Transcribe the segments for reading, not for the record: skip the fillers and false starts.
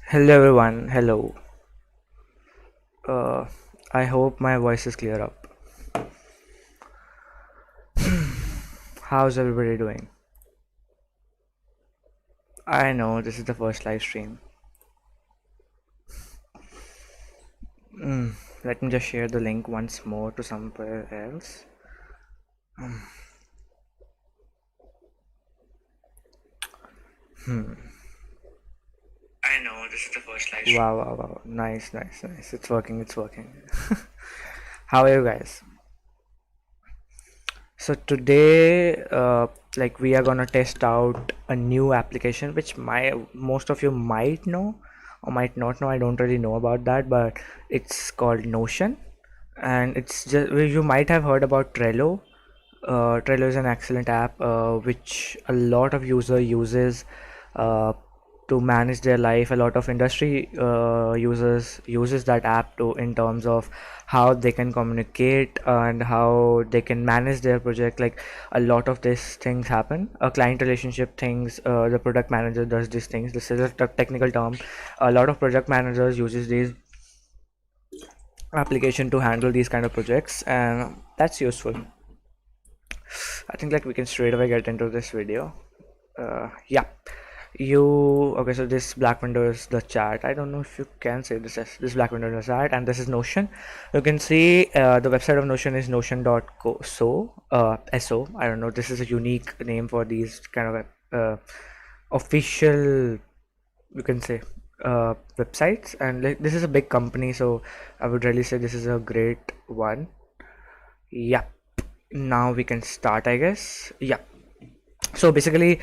Hello everyone, hello. Uh, I hope my voice is clear up. How's everybody doing? I know this is the first live stream. Mm, Let me just share the link once more to somewhere else. Hmm. I know this is the first live stream. Wow, wow, wow. Nice, nice, nice. It's working, it's working. How are you guys? So today, we are gonna test out a new application, which most of you might know or might not know. I don't really know about that, but it's called Notion, and it's just you might have heard about Trello. Trello is an excellent app which a lot of user uses uh, to manage their life. A lot of industry users uses that app to in terms of how they can communicate and how they can manage their project. Like a lot of these things happen. Client relationship things. The product manager does these things. This is a technical term. A lot of project managers uses these application to handle these kind of projects, and that's useful. I think we can straight away get into this video. Yeah, you okay? So this black window is the chat. I don't know if you can say this as this black window is the chat, and this is Notion. You can see the website of Notion is notion.co. So I don't know. This is a unique name for these kind of official, you can say, websites, and this is a big company, so I would really say this is a great one. Yeah, now we can start, I guess. Yeah, so basically,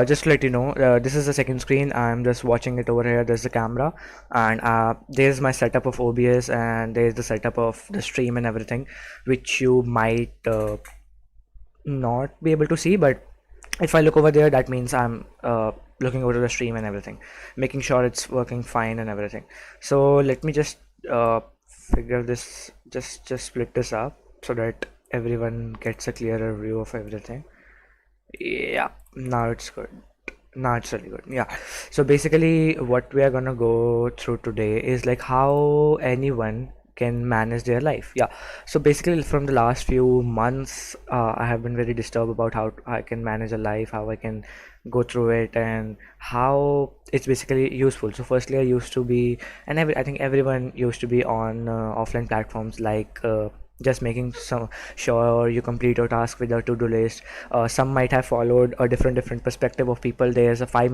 just to let you know, this is the second screen. I'm just watching it over here. There's the camera, and there's my setup of OBS, and there's the setup of the stream and everything, which you might not be able to see. But if I look over there, that means I'm looking over the stream and everything, making sure it's working fine and everything. So let me just figure this, just split this up so that everyone gets a clearer view of everything. Yeah, now it's good. Now it's really good. Yeah. So basically, what we are gonna go through today is like how anyone can manage their life. Yeah. So basically, from the last few months, I have been very disturbed about how I can manage a life, how I can go through it, and how it's basically useful. So firstly, I used to be, and I think everyone used to be on offline platforms like. Just making some sure you complete your task with a to-do list. Some might have followed a different perspective of people. There's a 5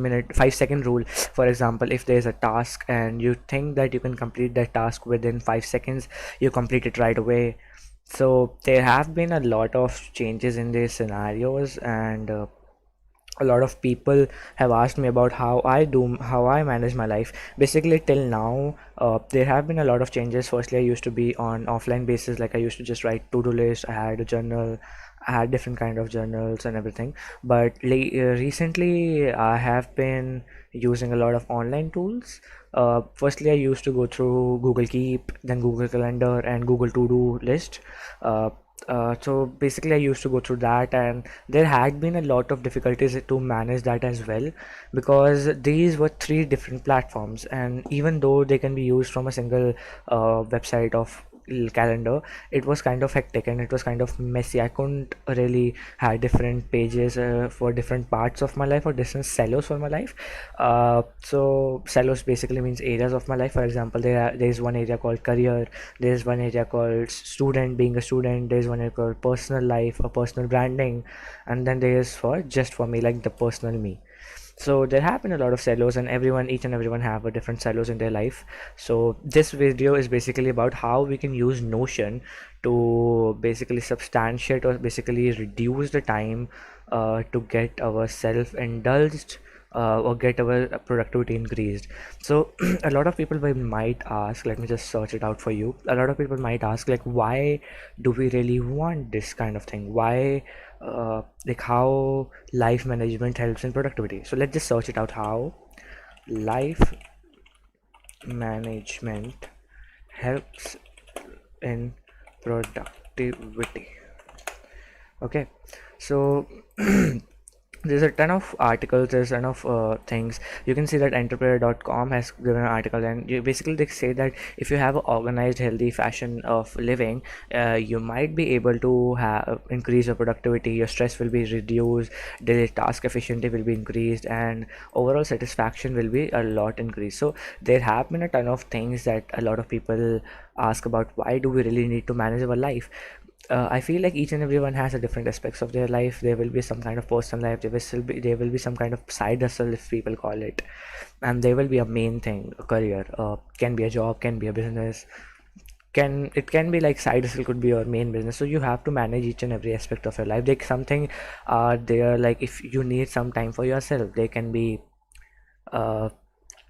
second rule. For example, if there's a task and you think that you can complete that task within 5 seconds, you complete it right away. So there have been a lot of changes in these scenarios, and a lot of people have asked me about how I manage my life. Basically, till now, there have been a lot of changes. Firstly, I used to be on offline basis. Like I used to just write to-do list. I had a journal. I had different kind of journals and everything. But recently, I have been using a lot of online tools. Firstly, I used to go through Google Keep, then Google Calendar, and Google To-Do List. Uh, so basically, I used to go through that, and there had been a lot of difficulties to manage that as well, because these were three different platforms, and even though they can be used from a single website of calendar, it was kind of hectic and it was kind of messy. I couldn't really have different pages for different parts of my life or different silos for my life. So silos basically means areas of my life. For example, there is one area called career, there's one area called student, being a student, there's one area called personal life or personal branding, and then there's for just for me, like the personal me. So there have been a lot of silos, and each and everyone have a different silos in their life. So this video is basically about how we can use Notion to basically substantiate or basically reduce the time to get our self indulged, or get our productivity increased. So a lot of people might ask, let me just search it out for you. A lot of people might ask, like, why do we really want this kind of thing? Why like how life management helps in productivity? So let's just search it out. How life management helps in productivity. Okay, so there's a ton of articles, there's a ton of things. You can see that entrepreneur.com has given an article, and you basically they say that if you have an organized healthy fashion of living, you might be able to have increase your productivity, your stress will be reduced, daily task efficiency will be increased, and overall satisfaction will be a lot increased. So there have been a ton of things that a lot of people ask about, why do we really need to manage our life. I feel like each and everyone has a different aspects of their life. There will be some kind of personal life. There will be some kind of side hustle, if people call it, and there will be a main thing, a career. Can be a job, can be a business. Can be like side hustle could be your main business. So you have to manage each and every aspect of your life. Like something, there like if you need some time for yourself, they can be. Uh,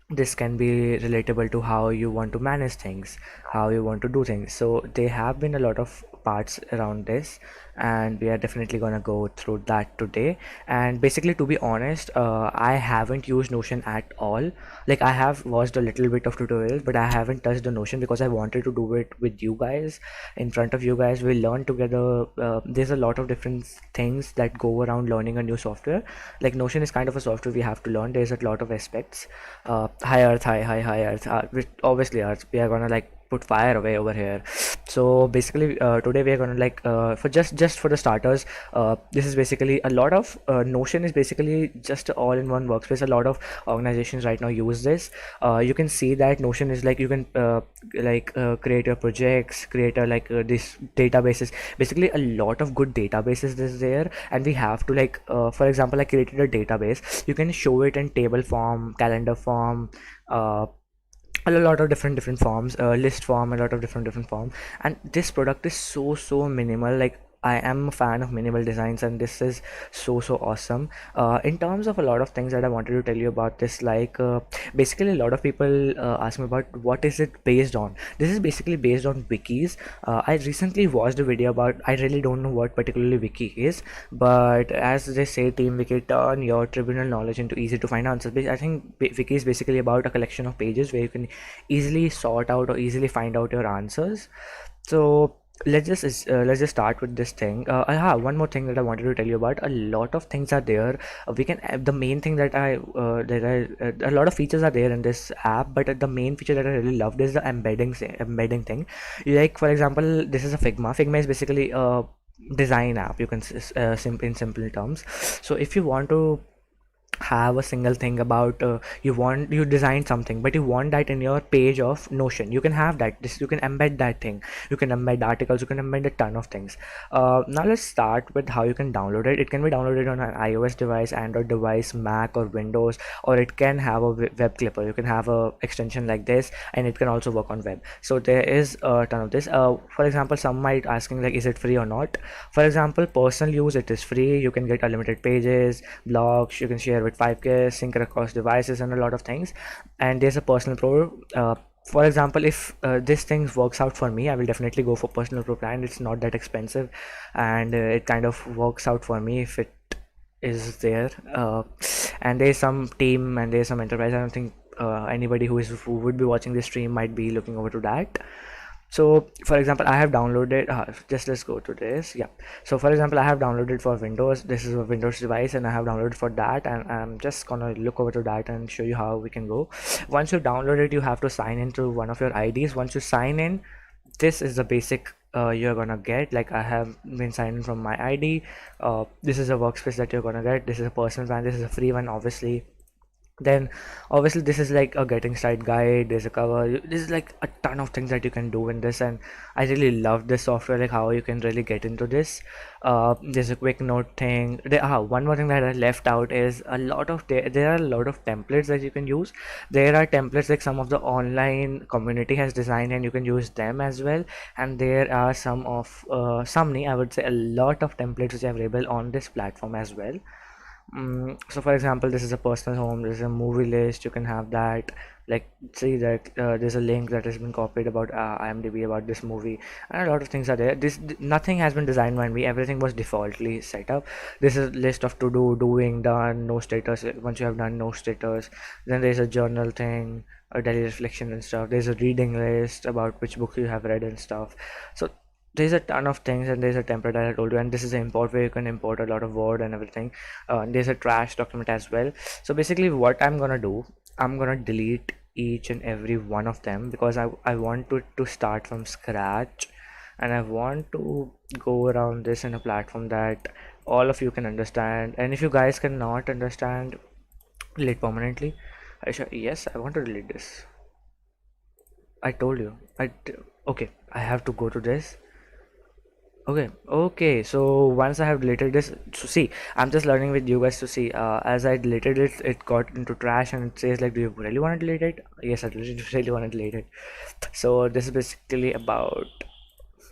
this can be relatable to how you want to manage things, how you want to do things. So there have been a lot of parts around this, and we are definitely going to go through that today. And basically, to be honest, I haven't used Notion at all. Like I have watched a little bit of tutorials, but I haven't touched the Notion because I wanted to do it with you guys, in front of you guys. We learn together. There's a lot of different things that go around learning a new software. Like Notion is kind of a software we have to learn. There's a lot of aspects. High earth, high earth, which obviously earth, we are gonna like put fire away over here. So basically, today we are gonna like, for just for the starters, this is basically a lot of Notion is basically just a all-in-one workspace. A lot of organizations right now use this. You can see that Notion is like, you can create your projects, create a like this databases. Basically a lot of good databases is there, and we have to like, for example, I created a database. You can show it in table form, calendar form, uh, a lot of different forms, list form, a lot of different form. And this product is so minimal. Like I am a fan of minimal designs, and this is so awesome. In terms of a lot of things that I wanted to tell you about this, like basically a lot of people ask me about what is it based on. This is basically based on wikis. I recently watched a video about, I really don't know what particularly wiki is, but as they say, team wiki, turn your tribunal knowledge into easy to find answers. I think wiki is basically about a collection of pages where you can easily sort out or easily find out your answers. So let's just start with this thing. One more thing that I wanted to tell you about. A lot of things are there. We can the main thing that a lot of features are there in this app, but the main feature that I really loved is the embedding thing. Like for example, this is a Figma. Figma is basically a design app, you can in simple terms. So if you want to have a single thing about, you design something but you want that in your page of Notion, you can have that. This, you can embed that thing, you can embed articles, you can embed a ton of things. Now let's start with how you can download it. It can be downloaded on an iOS device, Android device, Mac or Windows, or it can have a web clipper. You can have a extension like this, and it can also work on web. So there is a ton of this. For example, some might asking like, is it free or not? For example, personal use, it is free. You can get unlimited pages, blogs, you can share with 5K, sync across devices, and a lot of things. And there's a personal pro. For example, if this thing works out for me, I will definitely go for personal pro plan. It's not that expensive, and it kind of works out for me if it is there. And there's some team and there's some enterprise. I don't think anybody who would be watching this stream might be looking over to that. So for example, I have downloaded, just let's go to this. Yeah, so for example, I have downloaded for Windows. This is a Windows device, and I have downloaded for that, and I'm just gonna look over to that and show you how we can go. Once you download it, you have to sign into one of your IDs. Once you sign in, this is the basic you're gonna get. Like I have been signed in from my ID. This is a workspace that you're gonna get. This is a personal plan, this is a free one, obviously. Then obviously this is like a getting started guide. There's a cover. This is like a ton of things that you can do in this, and I really love this software, like how you can really get into this. There's a quick note thing there. One more thing that I left out is a lot of there are a lot of templates that you can use. There are templates like some of the online community has designed, and you can use them as well. And there are I would say a lot of templates which are available on this platform as well. So for example, this is a personal home, this is a movie list. You can have that. Like see that there's a link that has been copied about IMDb about this movie, and a lot of things are there. Nothing has been designed by me, everything was defaultly set up. This is a list of to do, doing, done, no status. Once you have done, no status. Then there's a journal thing, a daily reflection and stuff. There's a reading list about which book you have read and stuff. So there's a ton of things, and there's a template that I told you, and this is an import where you can import a lot of word and everything. And there's a trash document as well. So basically what I'm gonna do, I'm gonna delete each and every one of them, because I want to start from scratch, and I want to go around this in a platform that all of you can understand. And if you guys cannot understand, delete permanently. Yes, I want to delete this. I told you. Okay, I have to go to this. Okay, so once I have deleted this, so see, I'm just learning with you guys to see. As I deleted it, it got into trash, and it says like, do you really want to delete it? Yes, I really want to delete it. So this is basically about.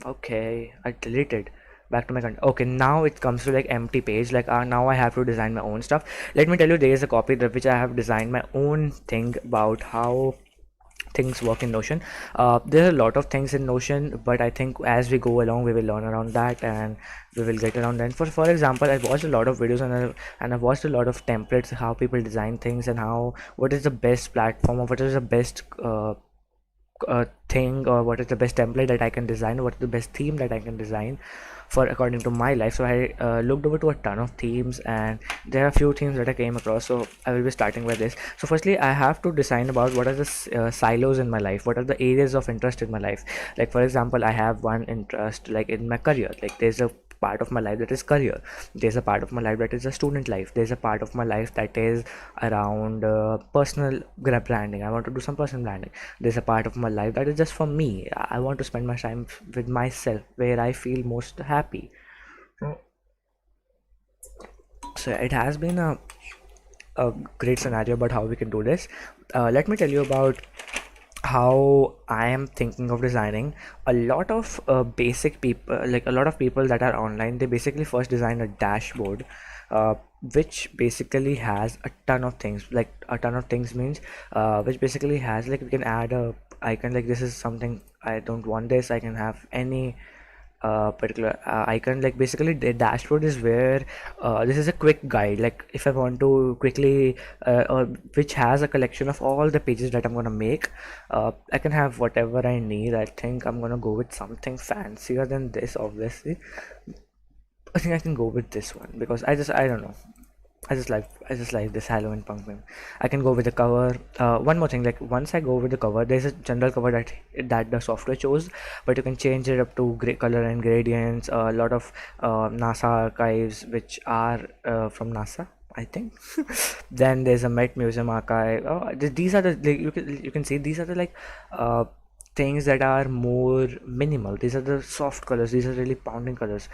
Okay, I deleted. Back to my content. Okay, now it comes to like empty page. Like now I have to design my own stuff. Let me tell you, there is a copy that which I have designed my own thing about how things work in Notion. There are a lot of things in Notion, but I think as we go along, we will learn around that, and we will get around that. For example, I watched a lot of videos, and I watched a lot of templates, how people design things, and how what is the best platform, or what is the best thing, or what is the best template that I can design, what is the best theme that I can design for according to my life. So I looked over to a ton of themes, and there are a few themes that I came across. So I will be starting with this. So firstly, I have to design about what are the silos in my life, what are the areas of interest in my life. Like for example, I have one interest like in my career. Like there's a part of my life that is career, there's a part of my life that is a student life, there's a part of my life that is around personal branding. I want to do some personal branding. There's a part of my life that is just for me. I want to spend my time with myself, where I feel most happy. So it has been a great scenario about how we can do this. Let me tell you about how I am thinking of designing. A lot of basic people, like a lot of people that are online, they basically first design a dashboard, uh, which basically has a ton of things. Like a ton of things means, which basically has like we can add a icon. Like this is something I don't want this. I can have any particular icon. Like basically the dashboard is where this is a quick guide, like if I want to quickly or which has a collection of all the pages that I'm gonna make. I can have whatever I need. I think I'm gonna go with something fancier than this, obviously. I think I can go with this one because I don't know. I just like this Halloween pumpkin. I can go with the cover. One more thing, like once I go with the cover, there's a general cover that the software chose, but you can change it up to gray color and gradients. A lot of NASA archives, which are from NASA, I think. Then there's a Met Museum archive. Oh, these are the like, you can see these are the like things that are more minimal. These are the soft colors, these are really pounding colors.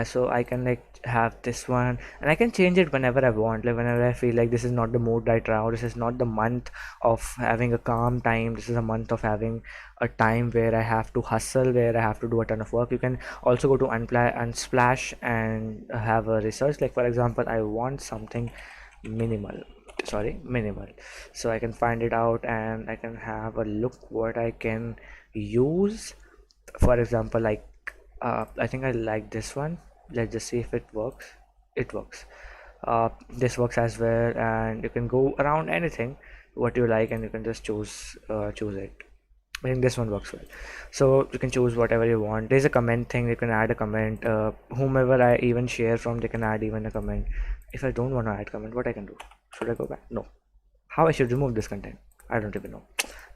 So I can like have this one, and I can change it whenever I want, like whenever I feel like this is not the mood right now, this is not the month of having a calm time, this is a month of having a time where I have to hustle, where I have to do a ton of work. You can also go to Unsplash and have a research. Like for example, I want something minimal, minimal. So I can find it out, and I can have a look what I can use. For example, like I think I like this one. Let's just see if it works. It works. This works as well, and you can go around anything what you like, and you can just choose it. I think this one works well. So you can choose whatever you want. There's a comment thing, you can add a comment. Whomever I even share from, they can add even a comment. If I don't want to add comment, what I can do? Should I go back? No. How I should remove this content? I don't even know.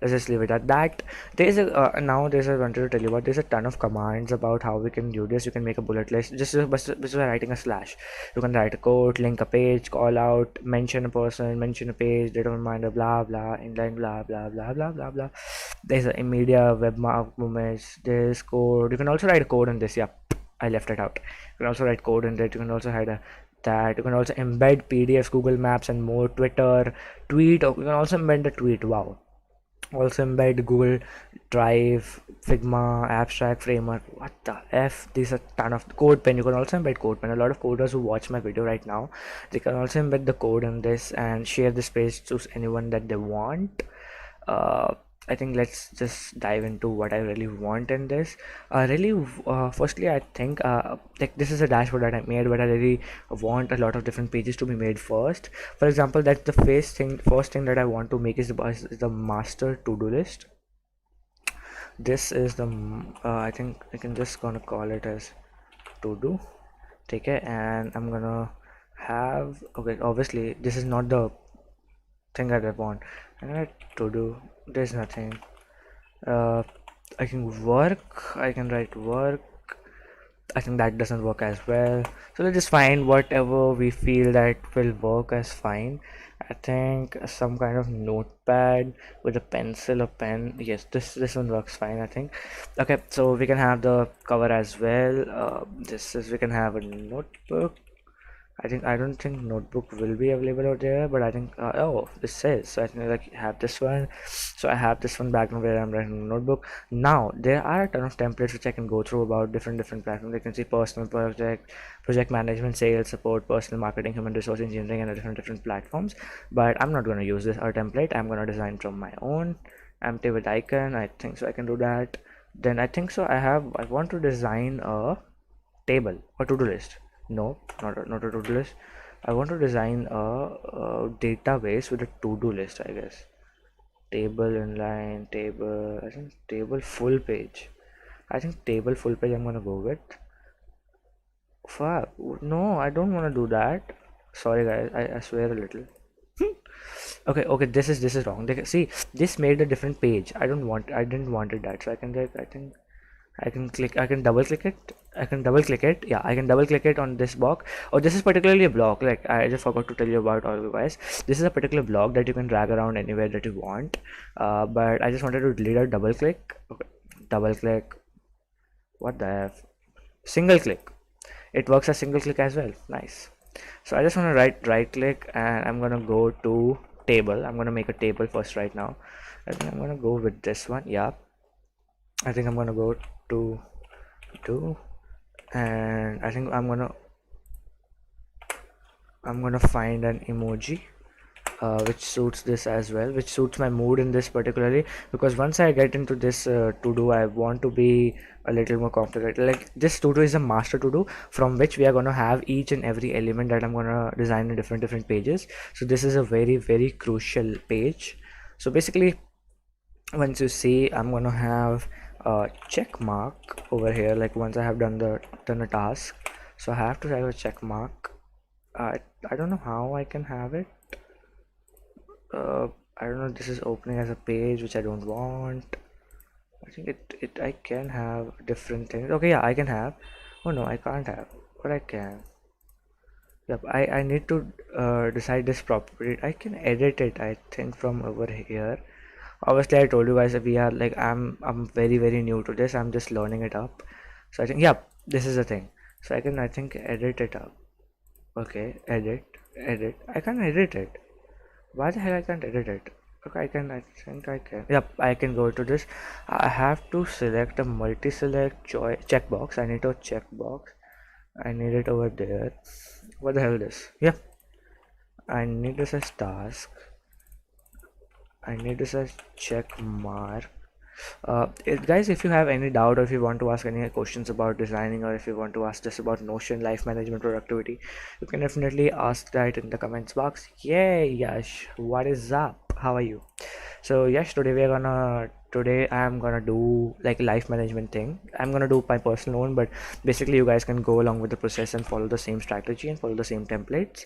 Let's just leave it at that. There's a now there's a wanted to tell you about, there's a ton of commands about how we can do this. You can make a bullet list just by writing a slash. You can write a code, link a page, call out, mention a person, mention a page, data reminder, blah blah, inline, blah blah blah blah blah blah. There's a media, web movements, there's code. You can also write a code in this. Yeah, I left it out. You can also write code in it. You can also hide a that. You can also embed PDFs, Google Maps, and more. Twitter, tweet. You can also embed the tweet. Wow. Also embed Google Drive, Figma, Abstract Framework. What the F? These are ton of code pen. You can also embed code pen. A lot of coders who watch my video right now, they can also embed the code in this and share this page to anyone that they want. Uh, I think let's just dive into what I really want in this. Firstly, I think like this is a dashboard that I made, but I really want a lot of different pages to be made first. For example, that's the first thing that I want to make is the master to-do list. this is the I think I can just gonna call it as to do. Take it, and I'm gonna have, okay, obviously this is not the thing that I want. I'm gonna to do, there's nothing. uh, I can work, I can write work. I think that doesn't work as well. So let's just find whatever we feel that will work as fine. I think some kind of notepad with a pencil or pen. Yes, this one works fine, I think. Okay, so we can have the cover as well. This is, we can have a notebook. I don't think notebook will be available out there, but I think oh, this says, so I think like have this one. So I have this one background where I'm writing a notebook. Now there are a ton of templates which I can go through about different platforms. You can see personal project management, sales support, personal marketing, human resource engineering, and different platforms. But I'm not going to use this our template. I'm going to design from my own empty with icon. I think so I can do that. Then I think so I want to design a table or to-do list. No, not a to-do list. I want to design a database with a to-do list, I guess. Table inline, table, I think table full page. I think table full page I'm gonna go with. Fuck, no, I don't want to do that. Sorry guys, I swear a little. Okay, this is wrong. See, this made a different page. I didn't wanted that, so I can like, I can click, I can double click it. I can double click it. Yeah, I can double click it on this block. Oh, this is particularly a block. Like I just forgot to tell you about all you guys. This is a particular block that you can drag around anywhere that you want. But I just wanted to delete a double click. Okay, double click. What the F? Single click. It works as single click as well. Nice. So I just want to right click and I'm gonna go to table. I'm gonna make a table first right now. I think I'm gonna go with this one. Yeah. I think I'm gonna go to do, and I think I'm gonna find an emoji which suits this as well, which suits my mood in this particularly, because once I get into this to do, I want to be a little more complicated. Like this to do is a master to do from which we are going to have each and every element that I'm going to design in different pages. So this is a very crucial page. So basically, once you see, I'm going to have a check mark over here. Like once I have done a task, so I have to have a check mark. I don't know how I can have it. uh, I don't know, this is opening as a page which I don't want. I think it I can have different things. Okay, yeah, I can have. Oh no, I can't have, but I can. Yep, I need to decide this property. I can edit it, I think, from over here. Obviously I told you guys that we are like, I'm very new to this. I'm just learning it up. So I think, yeah, this is the thing. So I think edit it up. Okay, edit. I can edit it. Why the hell I can't edit it? Okay, I think I can. Yep, I can go to this. I have to select a multi-select choice checkbox. I need a checkbox. I need it over there. What the hell is this? Yeah, I need this as task. I need this as check mark. Guys, if you have any doubt or if you want to ask any questions about designing, or if you want to ask just about Notion, life management, productivity, you can definitely ask that in the comments box. Yay, Yash, what is up? How are you? So Yash, today I'm gonna do like life management thing. I'm gonna do my personal one, but basically you guys can go along with the process and follow the same strategy and follow the same templates.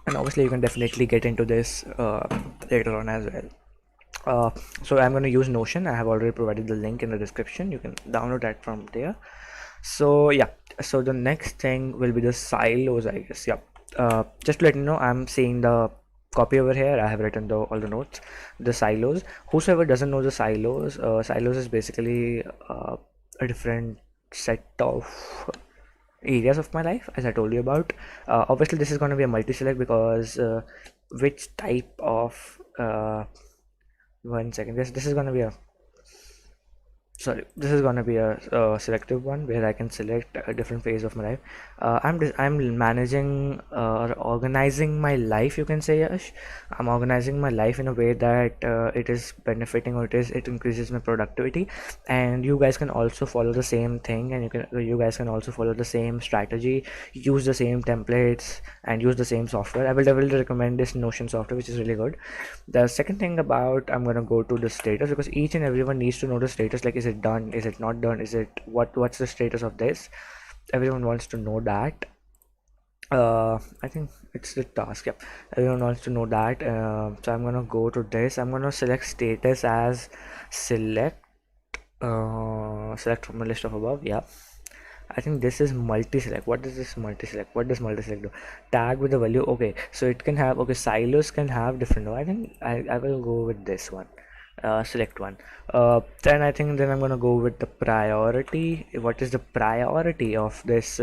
And obviously you can definitely get into this later on as well. uh, so I'm going to use Notion. I have already provided the link in the description. You can download that from there. So yeah, so the next thing will be the silos, I guess. Yeah, just to let you know, I'm seeing the copy over here. I have written all the notes. The silos, whosoever doesn't know the silos, silos is basically a different set of areas of my life, as I told you about. Obviously this is going to be a multi-select, because which type of one second, this is going to be a sorry, this is gonna be a selective one where I can select a different phase of my life. I'm managing or organizing my life, you can say, Yash. I'm organizing my life in a way that it is benefiting, or it increases my productivity. And you guys can also follow the same thing, and you guys can also follow the same strategy, use the same templates, and use the same software. I will definitely recommend this Notion software, which is really good. The second thing about, I'm gonna go to the status, because each and everyone needs to know the status, like is it done, is it not done, is it what's the status of this. Everyone wants to know that. I think it's the task. Yep, everyone wants to know that. So I'm gonna go to this. I'm gonna select status as select. Select from a list of above. Yeah, I think this is multi-select. What is this multi-select? What does multi-select do? Tag with the value. Okay, so it can have, okay, silos can have different. No, I think I will go with this one. Select one. Then I think then I'm gonna go with the priority. What is the priority of this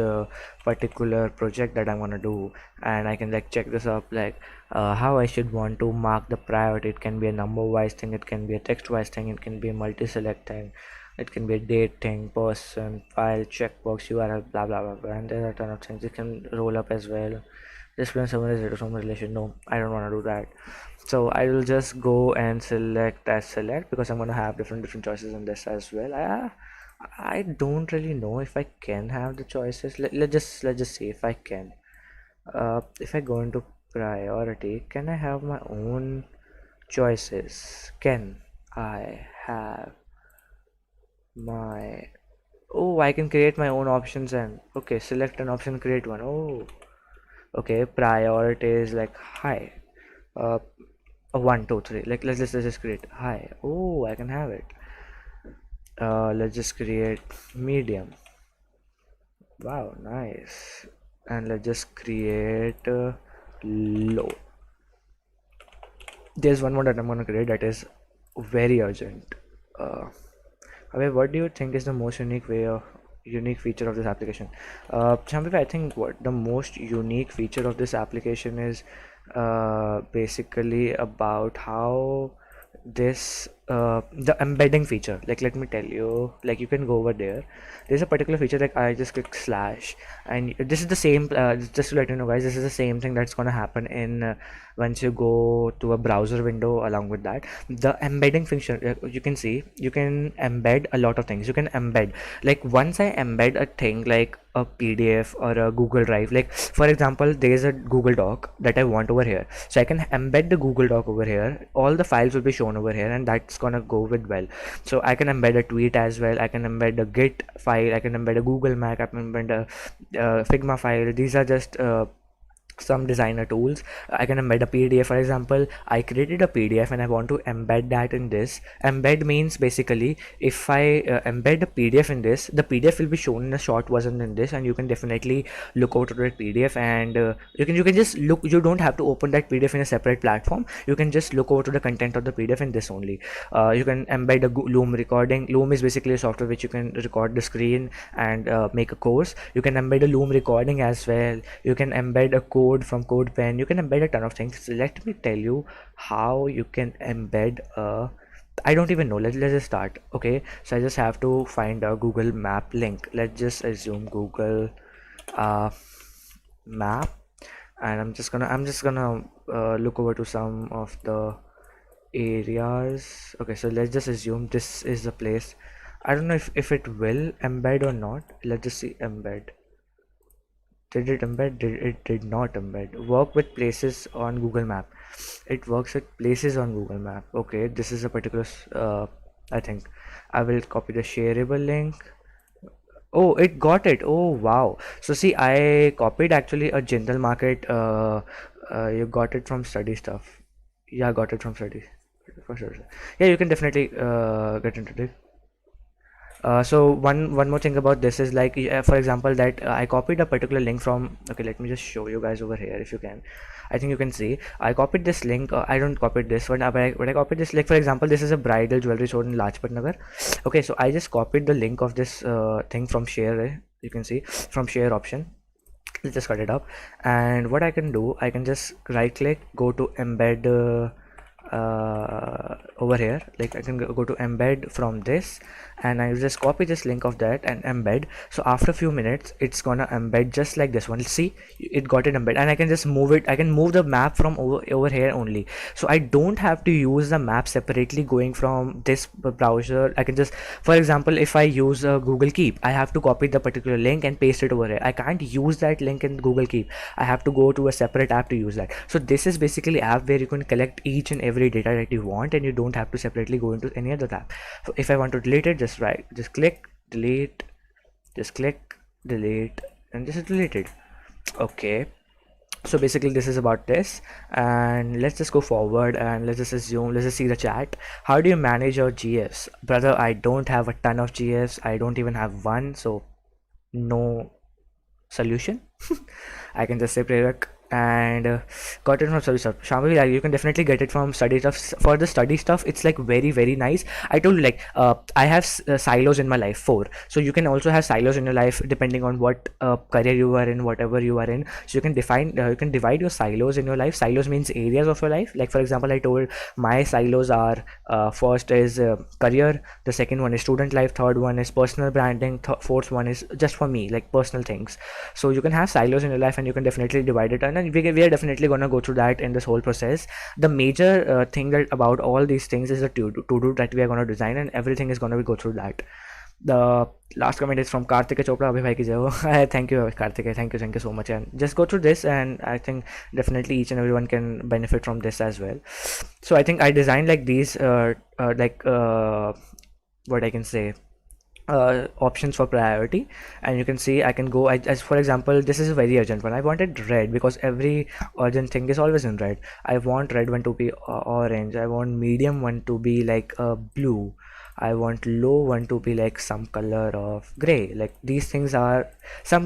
particular project that I'm gonna do? And I can like check this up, like how I should want to mark the priority. It can be a number-wise thing. It can be a text-wise thing. It can be a multi-select thing. It can be a date thing, person, file, checkbox, URL, blah blah blah blah. And there are a ton of things. It can roll up as well. Just when someone is from a relation. No, I don't want to do that. So I will just go and select as select, because I'm gonna have different choices in this as well. I don't really know if I can have the choices. Let's just see if I can. If I go into priority, can I have my own choices? Can I have my, oh, I can create my own options. And okay, select an option, create one. Oh, okay, priority is like high. uh 1 2 3, like let's just create high. Oh, I can have it. Let's just create medium. Wow, nice. And let's just create low. There's one more that I'm gonna create that is very urgent. uh However, what do you think is the most unique feature of this application? Shambhavi, I think what the most unique feature of this application is basically about how this the embedding feature. Like, let me tell you, like you can go over there. There's a particular feature, like I just click slash, and this is the same. Just to let you know, guys, this is the same thing that's gonna happen in once you go to a browser window. Along with that, the embedding function, you can see you can embed a lot of things. You can embed, like once I embed a thing like a PDF or a Google Drive, like for example there is a Google Doc that I want over here, so I can embed the Google Doc over here. All the files will be shown over here, and that's gonna go with well. So I can embed a tweet as well. I can embed a Git file. I can embed a Google Mac. I can embed a Figma file. These are just some designer tools. I can embed a PDF. For example, I created a PDF and I want to embed that in this. Embed means basically if I embed a PDF in this, the PDF will be shown in a short version in this, and you can definitely look out to that PDF. And you can just look. You don't have to open that PDF in a separate platform. You can just look over to the content of the PDF in this only. You can embed a Loom recording. Loom is basically a software which you can record the screen and make a course. You can embed a Loom recording as well. You can embed a code from CodePen. You can embed a ton of things. So let me tell you how you can embed I don't even know. Let's just start. Okay, so I just have to find a Google Map link. Let's just assume Google uh, Map, and I'm just gonna look over to some of the areas. Okay, so let's just assume this is the place. I don't know if it will embed or not. Let's just see embed. Did it embed? It did not embed. Work with places on Google Map. It works with places on Google Map. Okay, this is a particular. I think I will copy the shareable link. Oh, it got it. Oh, wow. So see, I copied actually a general market. You got it from study stuff. Yeah, got it from study. For sure. Yeah, you can definitely get into it. So one more thing about this is like, for example, that I copied a particular link from, okay, let me just show you guys over here if you can. I think you can see I copied this link. I don't copy this one, but I copied this, like for example this is a bridal jewelry store in Lajpat Nagar. Okay, so I just copied the link of this thing from share. You can see from share option. Let's just cut it up, and what I can do, I can just right click, go to embed over here, like I can go to embed from this, and I just copy this link of that and embed. So after a few minutes it's gonna embed just like this one. See, it got it embed, and I can just move it. I can move the map from over here only, so I don't have to use the map separately going from this browser. I can just, for example, if I use Google Keep, I have to copy the particular link and paste it over here. I can't use that link in Google Keep. I have to go to a separate app to use that. So this is basically app where you can collect each and every data that you want, and you don't have to separately go into any other app. So if I want to delete it, just click delete, just click delete, and this is deleted. Okay, so basically this is about this, and let's just go forward and let's just assume, let's just see the chat. How do you manage your GFs? Brother, I don't have a ton of GFs. I don't even have one, so no solution. I can just say Prerak, and got it from study stuff. Shambhavi, like, you can definitely get it from study stuff. For the study stuff, it's like very nice. I told you, like, I have silos in my life, 4. So you can also have silos in your life depending on what career you are in, whatever you are in. So you can define, you can divide your silos in your life. Silos means areas of your life. Like for example, I told my silos are first is career, the second one is student life, third one is personal branding, fourth one is just for me, like personal things. So you can have silos in your life, and you can definitely divide it, and we are definitely going to go through that in this whole process. The major thing that about all these things is the to-do that we are going to design, and everything is going to go through that. The last comment is from Abhay Chopra. Abhay bhai ki jai ho. Thank you, Karthik. Thank you so much. And just go through this, and I think definitely each and everyone can benefit from this as well. So I think I designed like these, what I can say, options for priority, and you can see I can go, as for example, this is a very urgent one. I wanted red because every urgent thing is always in red. I want red one to be orange. I want medium one to be like blue. I want low one to be like some color of gray. Like these things are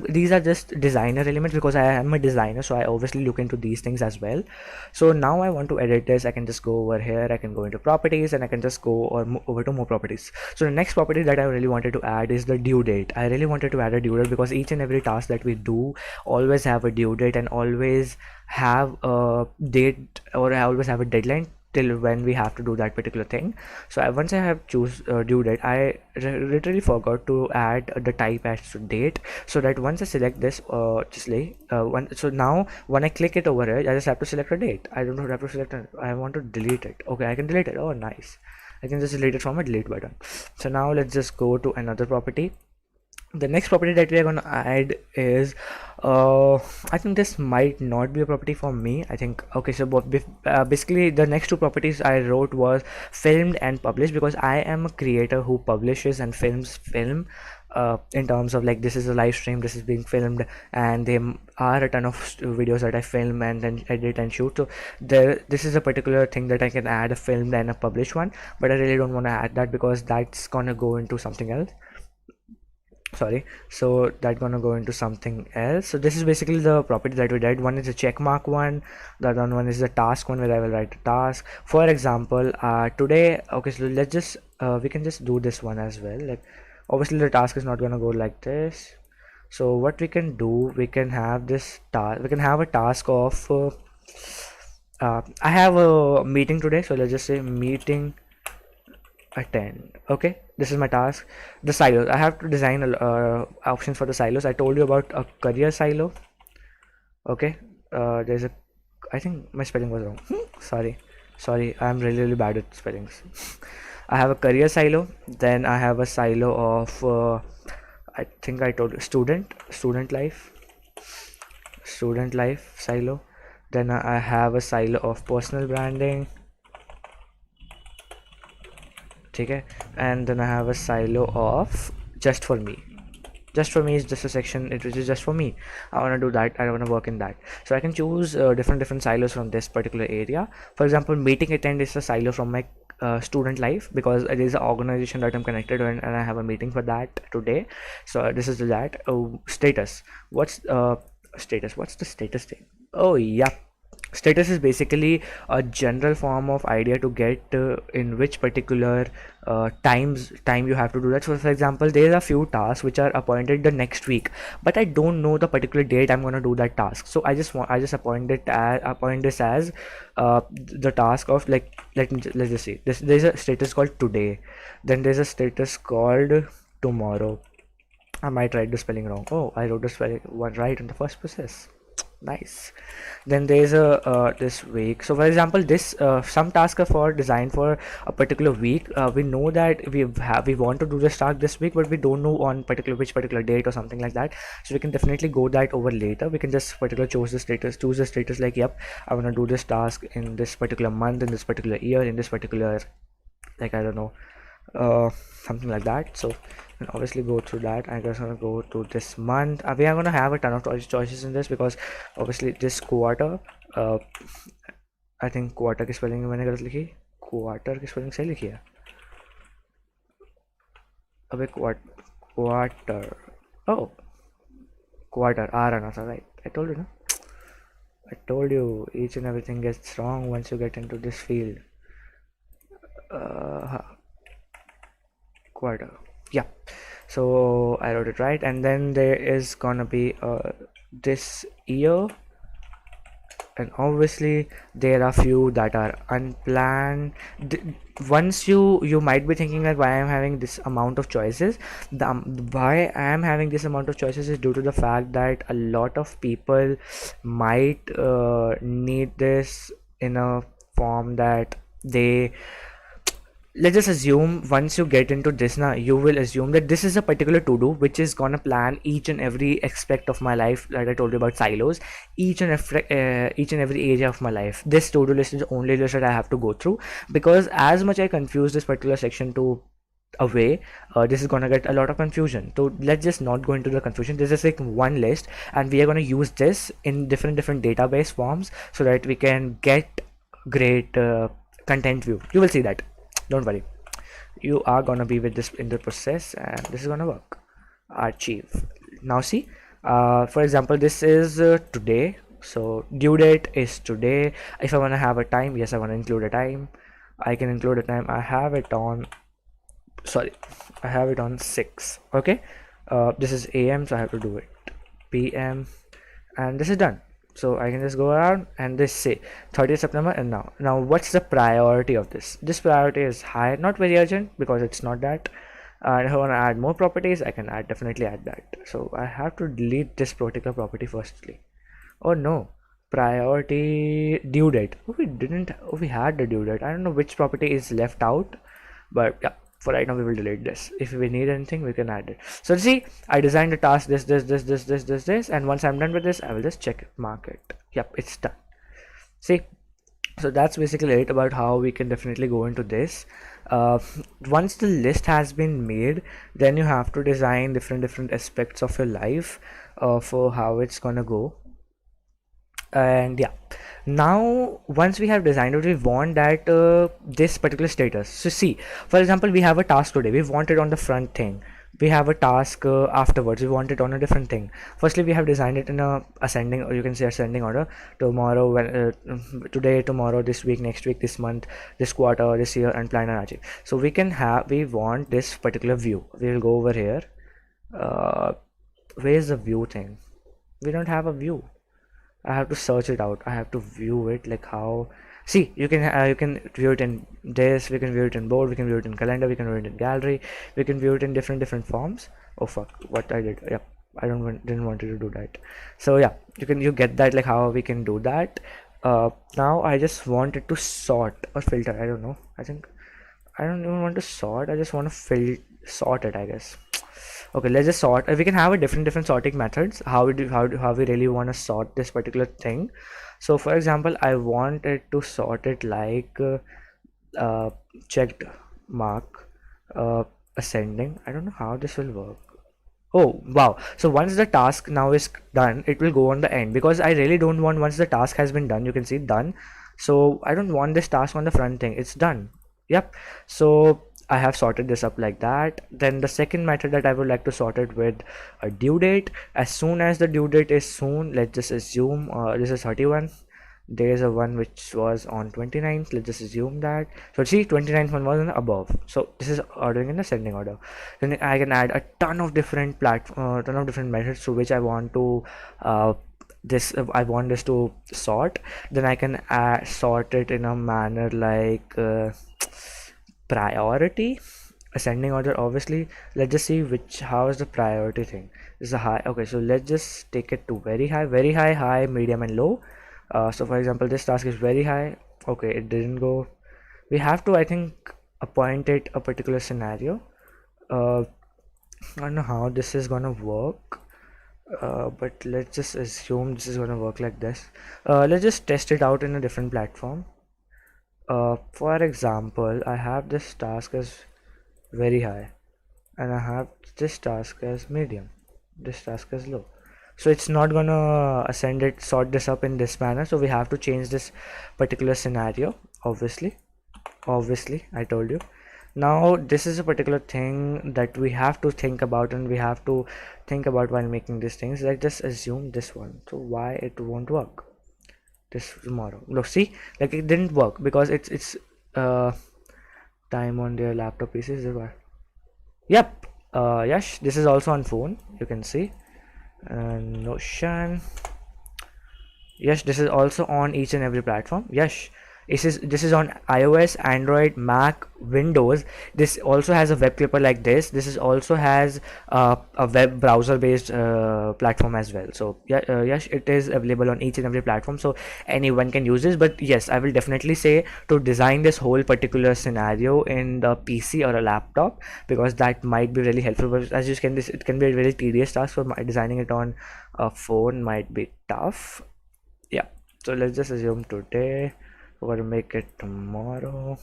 these are just designer elements because I am a designer, so I obviously look into these things as well. So now I want to edit this. I can just go over here, I can go into properties, and I can just go over to more properties. So the next property that I really wanted to add is the due date. I really wanted to add a due date because each and every task that we do always have a due date and always have a date, or I always have a deadline till when we have to do that particular thing. So once I have choose due date, I literally forgot to add the type as to date, so that once I select this, so now when I click it over here, I just have to select a date. I don't have to select I want to delete it. Okay, I can delete it. Oh nice, I can just delete it from a delete button. So now let's just go to another property. The next property that we are going to add is I think this might not be a property for me. I think, okay, so basically the next two properties I wrote was filmed and published, because I am a creator who publishes and films in terms of like, this is a live stream, this is being filmed, and there are a ton of videos that I film and then edit and shoot. So this is a particular thing that I can add, a filmed and a published one, but I really don't want to add that because that's gonna go into something else. Sorry, so that's gonna go into something else. So this is basically the property that we did. One is a check mark one, the other one is the task one, where I will write a task. For example, today, okay, so let's just we can just do this one as well. Like obviously the task is not gonna go like this. So what we can do, we can have this task, we can have a task of I have a meeting today, so let's just say meeting attend. Okay, this is my task. The silos, I have to design options for the silos. I told you about a career silo. Okay, there's a, I think my spelling was wrong. Sorry, I'm really bad at spellings. I have a career silo, then I have a silo of I think I told you student life silo. Then I have a silo of personal branding. Okay, and then I have a silo of just for me. Just for me is just a section which is just for me. I want to do that, I want to work in that. So I can choose different silos from this particular area. For example, meeting attend is a silo from my student life, because it is an organization that I'm connected to, and I have a meeting for that today. So this is that. Status, what's status, what's the status thing? Oh yeah, Status is basically a general form of idea to get in which particular time you have to do that. So for example, there are few tasks which are appointed the next week, but I don't know the particular date I'm going to do that task. So I just appoint this as the task of, like, let's just see this. There's a status called today, then there's a status called tomorrow. I might write the spelling wrong. Oh, I wrote the spelling one right in the first process. Nice. Then there's a this week. So for example, this some tasks are for designed for a particular week. We know that we want to do this task this week, but we don't know on particular which particular date or something like that. So we can definitely go that over later. We can just particular choose the status like, yep, I want to do this task in this particular month, in this particular year, in this particular, like, I don't know, uh something like that. So and obviously go through that. I'm just gonna go to this month. We are gonna have a ton of choices in this, because obviously this quarter, uh I think quarter की spelling मैंने गलत लिखी, quarter की spelling सही लिखी है. अबे quarter, oh, quarter R आना था, right? I told you, no? I told you each and everything gets wrong once you get into this field. Quarter, yeah. So I wrote it right, and then there is gonna be this year, and obviously there are few that are unplanned. Once you might be thinking that why I'm having this amount of choices. Why I'm having this amount of choices is due to the fact that a lot of people might need this in a form that they, let's just assume, once you get into this now, you will assume that this is a particular to do which is gonna plan each and every aspect of my life, like I told you about silos. Each and every area of my life, this to-do list is the only list that I have to go through, because as much I confuse this particular section to away, this is gonna get a lot of confusion. So let's just not go into the confusion. This is like one list, and we are gonna use this in different database forms so that we can get great content view. You will see that, don't worry, you are gonna be with this in the process, and this is gonna work. Achieve. Now see, for example, this is today, so due date is today. If I want to have a time, yes, I want to include a time. I can include a time. I have it on 6. Okay, this is AM, so I have to do it PM, and this is done. So I can just go around and this say 30th September, and now what's the priority of this? This priority is high, not very urgent, because it's not that. And if I want to add more properties, I can definitely add that. So I have to delete this particular property firstly. Oh no, priority due date. We had the due date. I don't know which property is left out, but yeah, for right now we will delete this. If we need anything, we can add it. So see, I designed the task this, and once I'm done with this, I will just check it, mark it. Yep, it's done. See, so that's basically it about how we can definitely go into this. Once the list has been made, then you have to design different aspects of your life for how it's gonna go. And yeah, now once we have designed it, we want that this particular status. So see, for example, we have a task today, we want it on the front thing. We have a task afterwards, we want it on a different thing. Firstly, we have designed it in a ascending, or you can say ascending order. Tomorrow, today, tomorrow, this week, next week, this month, this quarter, this year, and plan and achieve. So we want this particular view. We will go over here. Where's the view thing? We don't have a view. I have to search it out. I have to view it, like how. See, you can view it in this. We can view it in board. We can view it in calendar. We can view it in gallery. We can view it in different forms. Oh fuck! What I did? Yep. Didn't want you to do that. So yeah, you get that, like how we can do that. Now I just want it to sort or filter. I don't know. I don't even want to sort. I just want to sort it, I guess. Okay, let's just sort. We can have a different sorting methods. How we really want to sort this particular thing. So for example, I want it to sort it like checked, mark, ascending. I don't know how this will work. Oh wow, so once the task now is done, it will go on the end, because I really don't want, once the task has been done, you can see done, so I don't want this task on the front thing. It's done. Yep. So I have sorted this up like that. Then the second method that I would like to sort it with a due date. As soon as the due date is soon, let's just assume this is 31. There's a one which was on 29th. Let's just assume that. So see, 29th one was in the above. So this is ordering in ascending order. Then I can add a ton of different ton of different methods through which I want to I want this to sort. Then I can sort it in a manner like priority, ascending order. Obviously, let's just see how is the priority thing. This is a high. Okay, so let's just take it to very high, high, medium, and low. So for example, this task is very high. Okay, it didn't go. We have to, I think, appoint it a particular scenario. I don't know how this is gonna work, but let's just assume this is gonna work like this. Let's just test it out in a different platform. For example, I have this task as very high, and I have this task as medium, this task as low. So it's not gonna sort this up in this manner. So we have to change this particular scenario. Obviously, I told you. Now this is a particular thing that we have to think about, and we have to think about while making these things. Let's just assume this one. So why it won't work this tomorrow? Look, see, like it didn't work because it's time on their laptop PCs. Yep. Yes, this is also on phone. You can see. Notion. Yes, this is also on each and every platform. Yes, this is on iOS, Android, Mac, Windows. This also has a web clipper like this. This is also has a web browser based platform as well. So yeah, yes, it is available on each and every platform, so anyone can use this. But yes, I will definitely say to design this whole particular scenario in the PC or a laptop, because that might be really helpful. But as you can, it can be a very tedious task. So designing it on a phone might be tough. Yeah, so let's just assume today we're gonna make it tomorrow.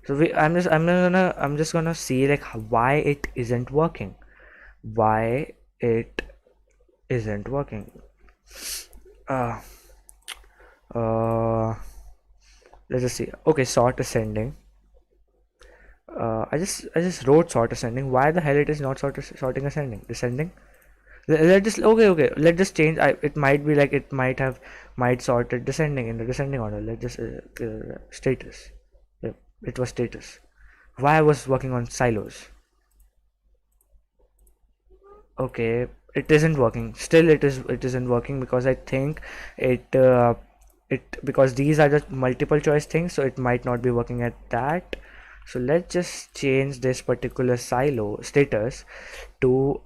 So I'm just gonna see like why it isn't working. Why it isn't working. uh uh let's just see. Okay, sort ascending. I just wrote sort ascending. Why the hell it is not sorting ascending? Descending. Let's just okay. Let's just change. It might be like it might sort it descending in the descending order. Let's just status. Yep, it was status. Why I was working on silos. Okay, it isn't working. Still, it isn't working because I think it because these are the multiple choice things, so it might not be working at that. So let's just change this particular silo status to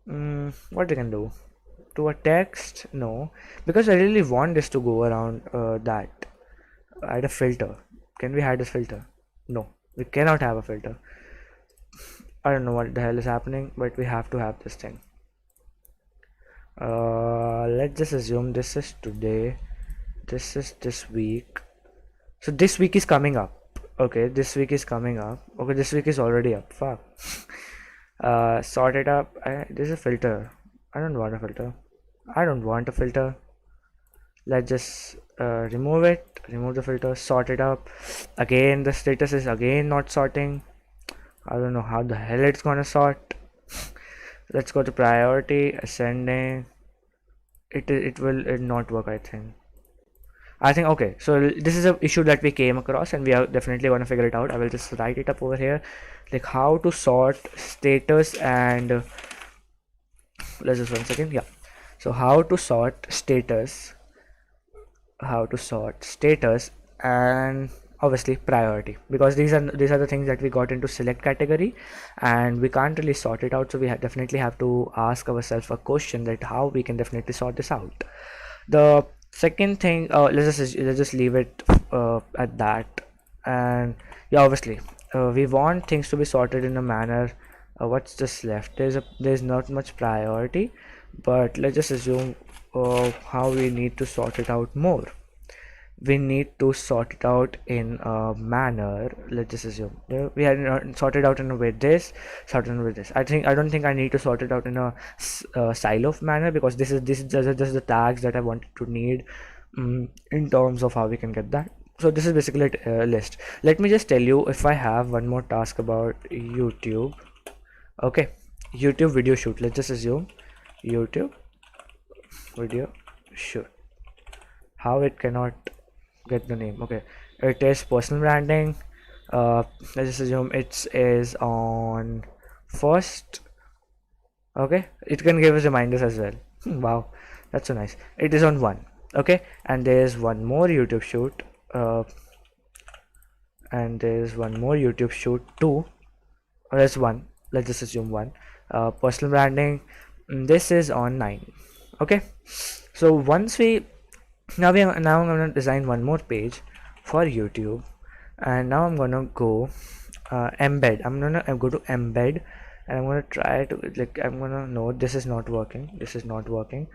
what we can do to a text. No, because I really want this to go around that. Add a filter. Can we add a filter? No, we cannot have a filter. I don't know what the hell is happening, but we have to have this thing. Let's just assume this is today. This is this week. So this week is coming up. Okay, this week is coming up. Okay, this week is already up. Fuck. Sort it up. There's a filter. I don't want a filter. I don't want a filter. Let's just remove it. Remove the filter. Sort it up. Again, the status is again not sorting. I don't know how the hell it's gonna sort. Let's go to priority, ascending. It will not work, I think. Okay, so this is an issue that we came across, and we are definitely going to figure it out. I will just write it up over here, like how to sort status and let's just 1 second. Yeah, so how to sort status and obviously priority, because these are the things that we got into select category, and we can't really sort it out. So we definitely have to ask ourselves a question that how we can definitely sort this out. The second thing, let's just leave it at that. And yeah, obviously we want things to be sorted in a manner. What's just left? There's not much priority, but let's just assume how we need to sort it out more. We need to sort it out in a manner. Let's just assume we had sorted out in a way this, sorted with this. I don't think I need to sort it out in a silo manner, because this is just the tags that I wanted to need in terms of how we can get that. So this is basically a list. Let me just tell you, if I have one more task about YouTube. Okay, YouTube video shoot. Let's just assume YouTube video shoot. How it cannot get the name? Okay, it is personal branding. Let's just assume it is on first. Okay, it can give us reminders as well. Wow, that's so nice. It is on one. Okay, and there's one more YouTube shoot. And there's one more YouTube shoot too. Or there's one. Let's just assume one. Personal branding. This is on 9. Okay, so once we now I'm gonna design one more page for YouTube, and now I'm gonna go embed. I'm going to embed, and I'm gonna try to, like, I'm gonna no, this is not working. This is not working.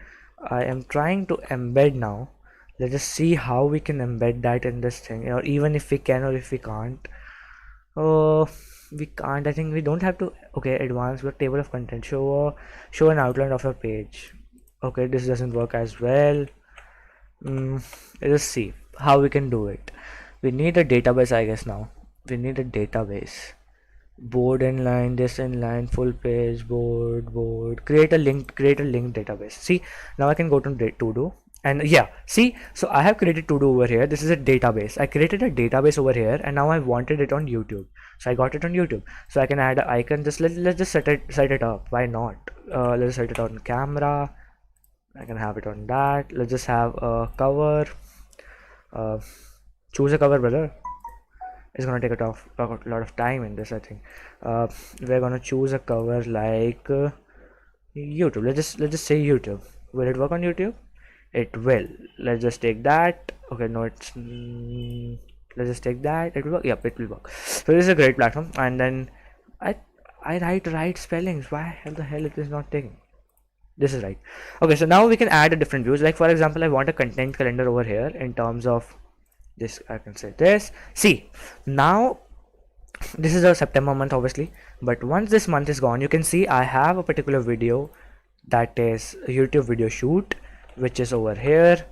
I am trying to embed now. Let us see how we can embed that in this thing, or even if we can or if we can't. Oh, we can't. I think we don't have to. Okay, advanced but table of content. Show an outline of a page. Okay, this doesn't work as well. Let's see how we can do it. We need a database, I guess. Now we need a database. Board inline, this inline, full page, board, create a link database. See, now I can go to do, and yeah, see, so I have created to do over here. This is a database. I created a database over here, and now I wanted it on YouTube, so I got it on YouTube. So I can add an icon. Just let's just set it up. Why not? Let's set it on camera. I can have it on that. Let's just have a cover. Choose a cover, brother. It's gonna take a lot of time in this, I think. We're gonna choose a cover like YouTube. Let's just say YouTube. Will it work on YouTube? It will. Let's just take that. Okay, no, it's let's just take that. It will work. Yep, it will work. So this is a great platform. And then I write right spellings. Why the hell it is not taking? This is right. Okay, so now we can add a different views. Like, for example, I want a content calendar over here in terms of this. I can say this. See, now this is a September month, obviously, but once this month is gone, you can see I have a particular video that is a YouTube video shoot, which is over here.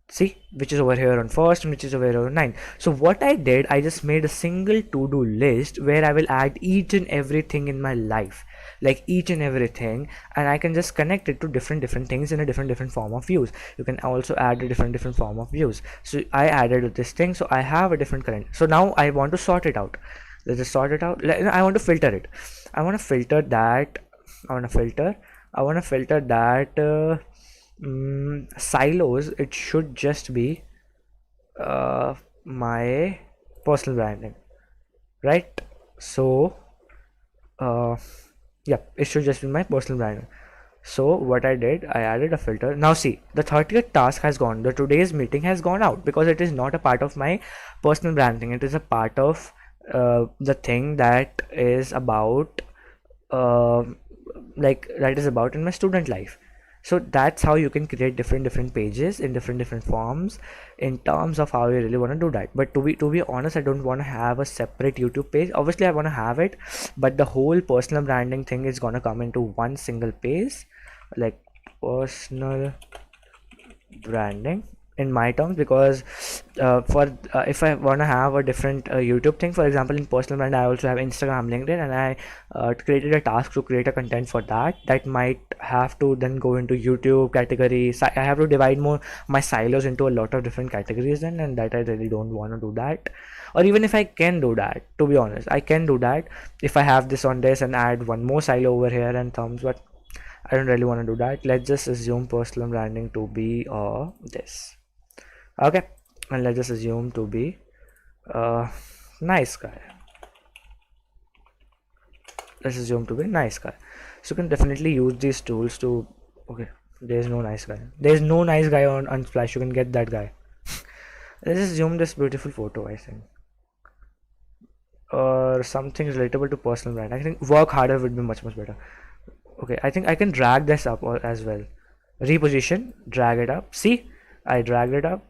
See, which is over here on first, and which is over here on 9. So what I did, I just made a single to-do list where I will add each and everything in my life, like each and everything, and I can just connect it to different things in a different form of views. You can also add a different form of views. So I added this thing, so I have a different current. So now I want to sort it out. Let's just sort it out. I want to filter it. I want to filter that. I want to filter that. Silos. It should just be my personal branding, right? So yeah, it should just be my personal branding. So what I did, I added a filter. Now see, the 30th task has gone. The today's meeting has gone out because it is not a part of my personal branding. It is a part of the thing that is about like that is about in my student life. So that's how you can create different pages in different forms in terms of how you really want to do that. But to be honest, I don't want to have a separate YouTube page. Obviously I want to have it, but the whole personal branding thing is going to come into one single page, like personal branding in my terms, because if I want to have a different YouTube thing, for example, in personal brand I also have Instagram, LinkedIn, and I created a task to create a content for that might have to then go into YouTube category. I have to divide more my silos into a lot of different categories then, and that I really don't want to do that. Or even if I can do that, to be honest, I can do that if I have this on this and add one more silo over here and thumbs, but I don't really want to do that. Let's just assume personal branding to be this. Okay, and let's just assume to be nice guy. Let's assume to be nice guy. So you can definitely use these tools to. Okay, there's no nice guy. There's no nice guy on Unsplash. You can get that guy. Let's just assume this beautiful photo, I think, or something relatable to personal brand. I think work harder would be much better. Okay, I think I can drag this up as well. Reposition, drag it up. See, I dragged it up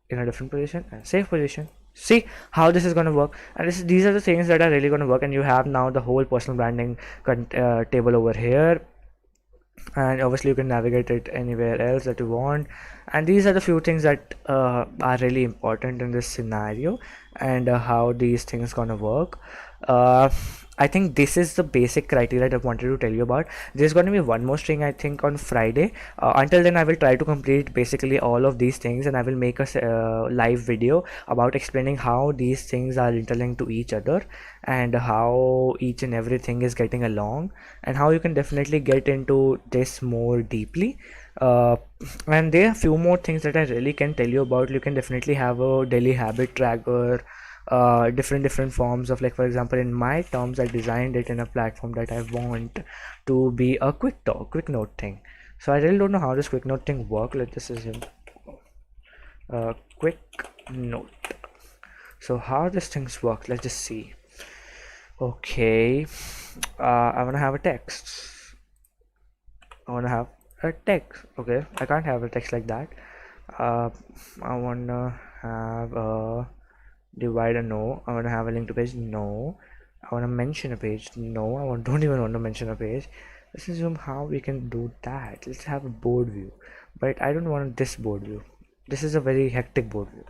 in a different position and save position. See how this is going to work, and these are the things that are really going to work. And you have now the whole personal branding table over here, and obviously you can navigate it anywhere else that you want. And these are the few things that are really important in this scenario, and how these things gonna work. I think this is the basic criteria that I wanted to tell you about. There's going to be one more string I think on Friday. Until then, I will try to complete basically all of these things, and I will make a live video about explaining how these things are interlinked to each other, and how each and everything is getting along, and how you can definitely get into this more deeply. Uh, and there are a few more things that I really can tell you about. You can definitely have a daily habit tracker, different forms of, like, for example, in my terms, I designed it in a platform that I want to be a quick note thing. So I really don't know how this quick note thing work. Let this is quick note. So how this things work, let's just see. Okay, I want to have a text. I want to have a text. Okay, I can't have a text like that. uh, I want to have a divider. No. I want to have a link to page. No. I want to mention a page. No. Don't even want to mention a page. Let's assume how we can do that. Let's have a board view, but I don't want this board view. This is a very hectic board view.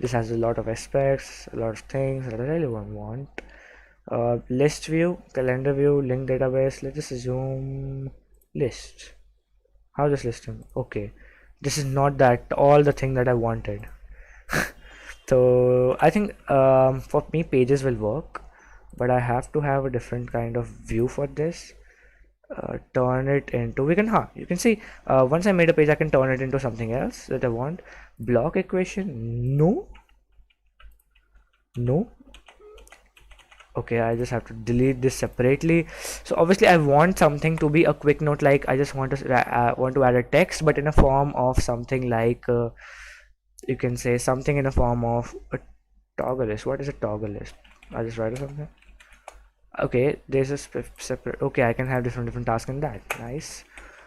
This has a lot of aspects, a lot of things that I really won't want. List view, calendar view, link database. Let's just assume list. How this listing? Okay, this is not that all the thing that I wanted. So I think for me pages will work, but I have to have a different kind of view for this. Turn it into, you can see, once I made a page I can turn it into something else that I want. Block equation, no. Okay, I just have to delete this separately. So obviously I want something to be a quick note, like I just want to add a text, but in a form of something like, you can say something in a form of a toggle list. What is a toggle list? I'll just write something. Okay, there's a separate. Okay, I can have different tasks in that. Nice.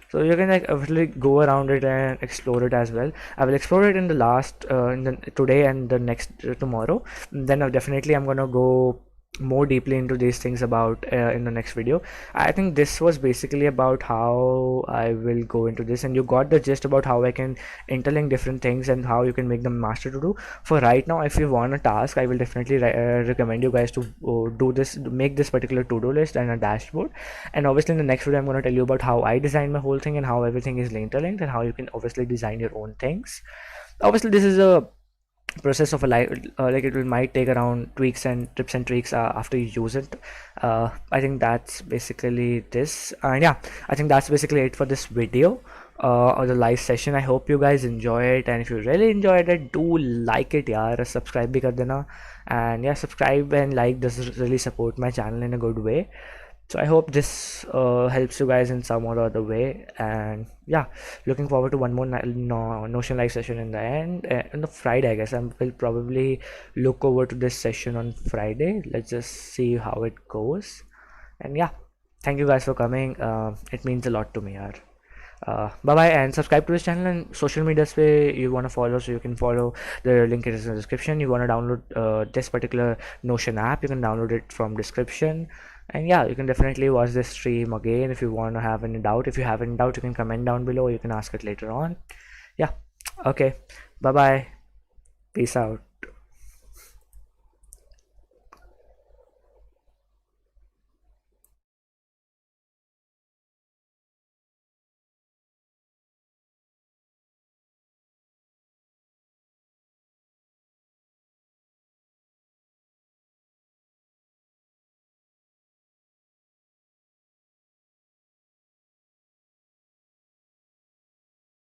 So you can like obviously go around it and explore it as well. I will explore it in the last in the today and the next tomorrow. Then definitely I'm gonna go more deeply into these things about in the next video. I think this was basically about how I will go into this, and you got the gist about how I can interlink different things and how you can make them master to do. For right now, if you want a task, I will definitely recommend you guys to do this, make this particular to-do list and a dashboard. And obviously in the next video I'm going to tell you about how I designed my whole thing and how everything is interlinked and how you can obviously design your own things. Obviously this is a process of a life, like it will might take around tweaks and tips and tricks after you use it. I think that's basically this, and yeah, I think that's basically it for this video or the live session. I hope you guys enjoy it, and if you really enjoyed it, do like it yaar, subscribe bhi kar dena. And yeah, subscribe and like, this really support my channel in a good way. So I hope this helps you guys in some or other way. And yeah, looking forward to one more Notion live session in the end, on the Friday. I guess I will probably look over to this session on Friday. Let's just see how it goes. And yeah, thank you guys for coming. It means a lot to me yaar. Bye bye, and subscribe to this channel, and social medias way you want to follow, so you can follow. The link is in the description. You want to download this particular Notion app, you can download it from description. And yeah, you can definitely watch this stream again if you want to have any doubt. If you have any doubt, you can comment down below, you can ask it later on. Yeah, okay, bye bye, peace out.